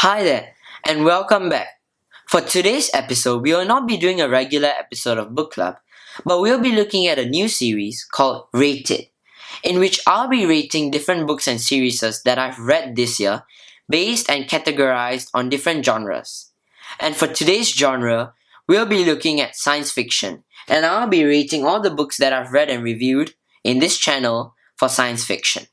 Hi there, and welcome back. For today's episode, we will not be doing a regular episode of Book Club, but we'll be looking at a new series called Rated, in which I'll be rating different books and series that I've read this year, based and categorized on different genres. And for today's genre, we'll be looking at science fiction, and I'll be rating all the books that I've read and reviewed in this channel for science fiction.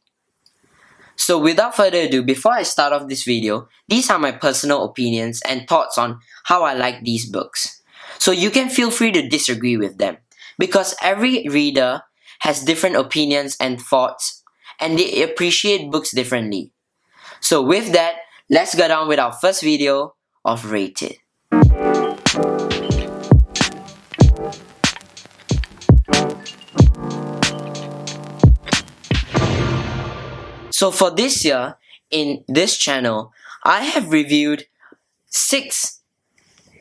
So without further ado, before I start off this video, these are my personal opinions and thoughts on how I like these books. So you can feel free to disagree with them, because every reader has different opinions and thoughts, and they appreciate books differently. So with that, let's get on with our first video of Rated. So for this year, in this channel, I have reviewed 6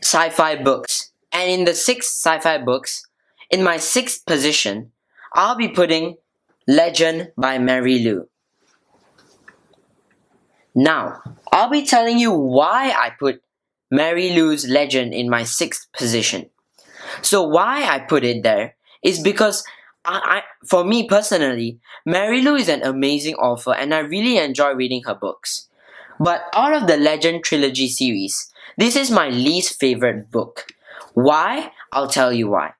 sci-fi books. And in the 6 sci-fi books, in my 6th position, I'll be putting Legend by Mary Lou. Now, I'll be telling you why I put Mary Lou's Legend in my 6th position. So why I put it there is because for me personally, Mary Lou is an amazing author and I really enjoy reading her books. But out of the Legend trilogy series, this is my least favorite book. Why? I'll tell you why.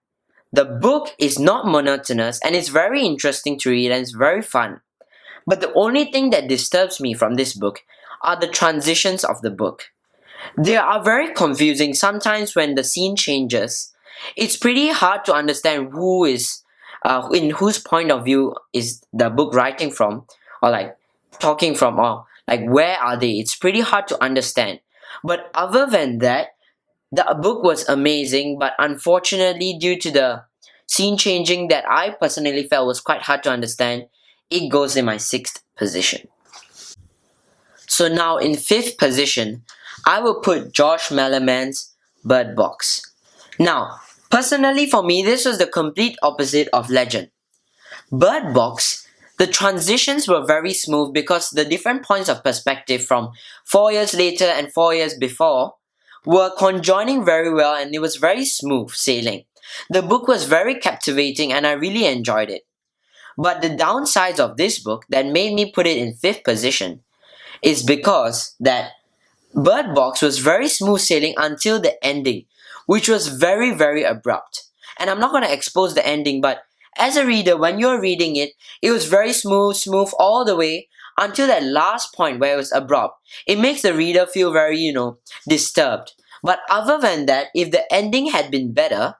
The book is not monotonous and it's very interesting to read and it's very fun. But the only thing that disturbs me from this book are the transitions of the book. They are very confusing sometimes when the scene changes. It's pretty hard to understand who is in whose point of view is the book writing from, or like talking from, or like where are they. It's pretty hard to understand. But other than that, the book was amazing, but unfortunately due to the scene changing that I personally felt was quite hard to understand, it goes in my 6th position. So now in 5th position, I will put Josh Malerman's Bird Box. Now, personally for me, this was the complete opposite of Legend. Bird Box, the transitions were very smooth because the different points of perspective from 4 years later and 4 years before were conjoining very well and it was very smooth sailing. The book was very captivating and I really enjoyed it. But the downsides of this book that made me put it in 5th position is because that Bird Box was very smooth sailing until the ending, which was very, very abrupt. And I'm not going to expose the ending, but as a reader, when you're reading it, it was very smooth all the way until that last point where it was abrupt. It makes the reader feel very, disturbed. But other than that, if the ending had been better,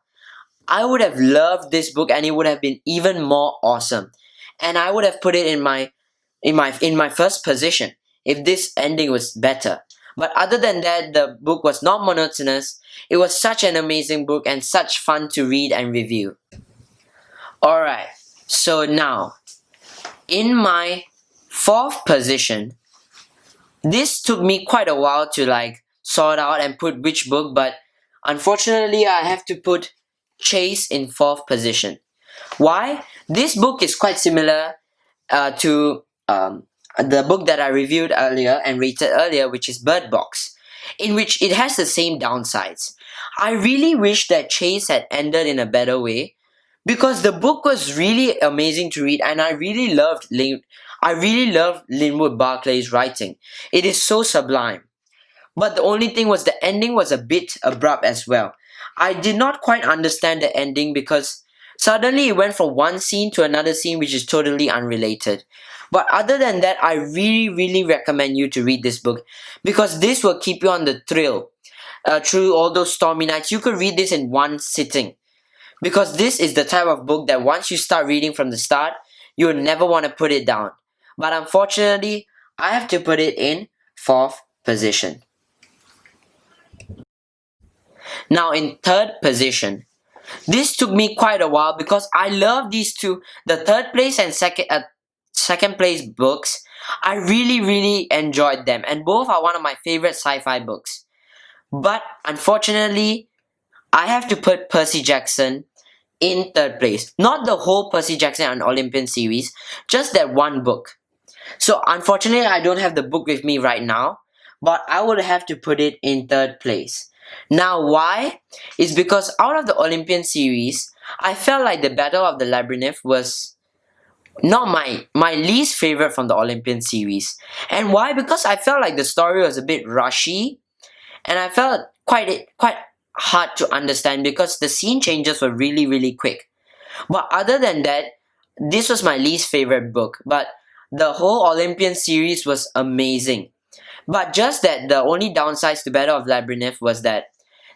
I would have loved this book and it would have been even more awesome. And I would have put it in my first position if this ending was better. But other than that, the book was not monotonous. It was such an amazing book and such fun to read and review. Alright, so now, in my 4th position, this took me quite a while to sort out and put which book, but unfortunately I have to put Chase in 4th position. Why? This book is quite similar to the book that I reviewed earlier and rated earlier, which is Bird Box, in which it has the same downsides. I really wish that Chase had ended in a better way, because the book was really amazing to read and I really loved Linwood Barclay's writing. It is so sublime. But the only thing was the ending was a bit abrupt as well. I did not quite understand the ending because suddenly it went from one scene to another scene which is totally unrelated. But other than that, I really, really recommend you to read this book because this will keep you on the thrill through all those stormy nights. You could read this in one sitting because this is the type of book that once you start reading from the start, you will never want to put it down. But unfortunately, I have to put it in 4th position. Now in 3rd position, this took me quite a while because I love these two, the 3rd place and second place books. I really, really enjoyed them and both are one of my favorite sci-fi books. But unfortunately, I have to put Percy Jackson in 3rd place. Not the whole Percy Jackson and Olympian series, just that one book. So unfortunately, I don't have the book with me right now, but I would have to put it in third place. Now, why? Is because out of the Olympian series, I felt like the Battle of the Labyrinth was not my least favorite from the Olympian series. And why? Because I felt like the story was a bit rushy, and I felt quite hard to understand because the scene changes were really quick. But other than that, this was my least favorite book. But the whole Olympian series was amazing. But just that the only downsides to Battle of Labyrinth was that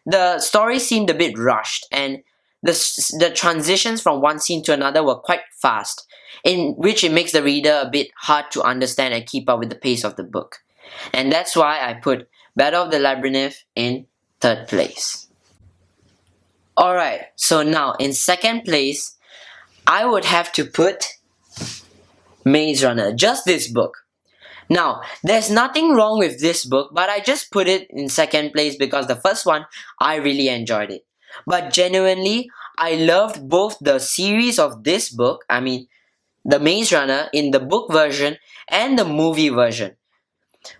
the story seemed a bit rushed, and the transitions from one scene to another were quite fast, in which it makes the reader a bit hard to understand and keep up with the pace of the book. And that's why I put Battle of the Labyrinth in third place. Alright, so now in second place, I would have to put Maze Runner, just this book. Now, there's nothing wrong with this book, but I just put it in second place because the first one, I really enjoyed it. But genuinely, I loved both the series of this book, I mean, The Maze Runner in the book version and the movie version.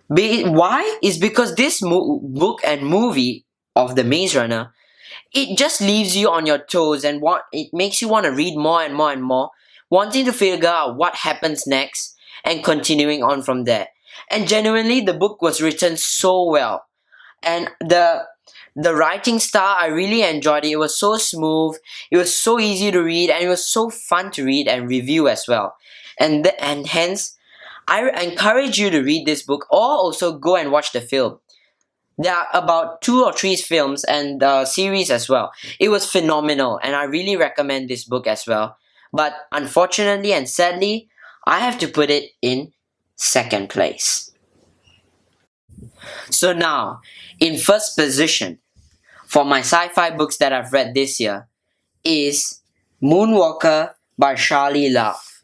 Why? Is because this book and movie of The Maze Runner, it just leaves you on your toes and it makes you want to read more and more and more, wanting to figure out what happens next and continuing on from there. And genuinely, the book was written so well, and the writing style, I really enjoyed it. It was so smooth, it was so easy to read, and it was so fun to read and review as well. And hence, I encourage you to read this book or also go and watch the film. There are about 2 or 3 films and the series as well. It was phenomenal, and I really recommend this book as well. But unfortunately and sadly, I have to put it in second place. So now, in first position for my sci-fi books that I've read this year is Moonwalker by Charlie Love.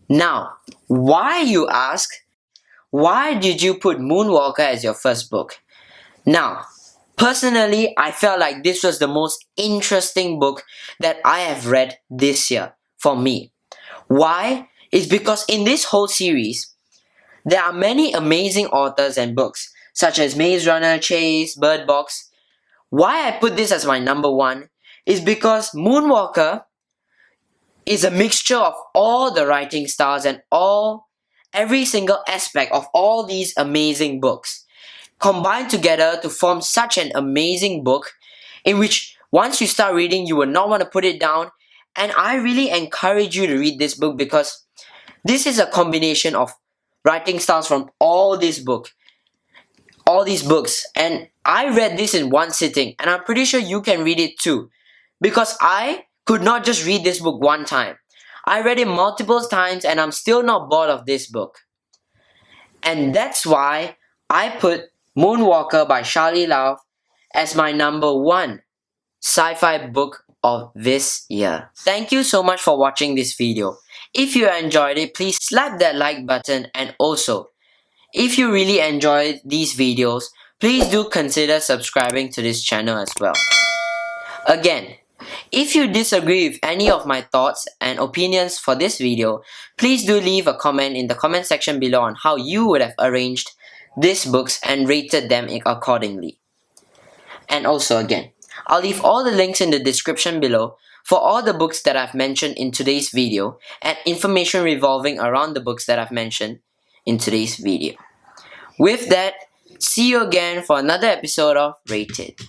Now, why, you ask? Why did you put Moonwalker as your first book? Now, personally, I felt like this was the most interesting book that I have read this year for me. Why? It's because in this whole series, there are many amazing authors and books, such as Maze Runner, Chase, Bird Box. Why I put this as my number 1 is because Moonwalker is a mixture of all the writing styles and every single aspect of all these amazing books combined together to form such an amazing book in which once you start reading, you will not want to put it down. And I really encourage you to read this book because this is a combination of writing styles from all these books. And I read this in one sitting, and I'm pretty sure you can read it too. Because I could not just read this book one time. I read it multiple times and I'm still not bored of this book. And that's why I put Moonwalker by Charlie Love as my number 1 sci-fi book of this year. Thank you so much for watching this video. If you enjoyed it, please slap that like button, and also, if you really enjoyed these videos, please do consider subscribing to this channel as well. Again, if you disagree with any of my thoughts and opinions for this video, please do leave a comment in the comment section below on how you would have arranged these books and rated them accordingly. And also again, I'll leave all the links in the description below for all the books that I've mentioned in today's video and information revolving around the books that I've mentioned in today's video. With that, see you again for another episode of Rated.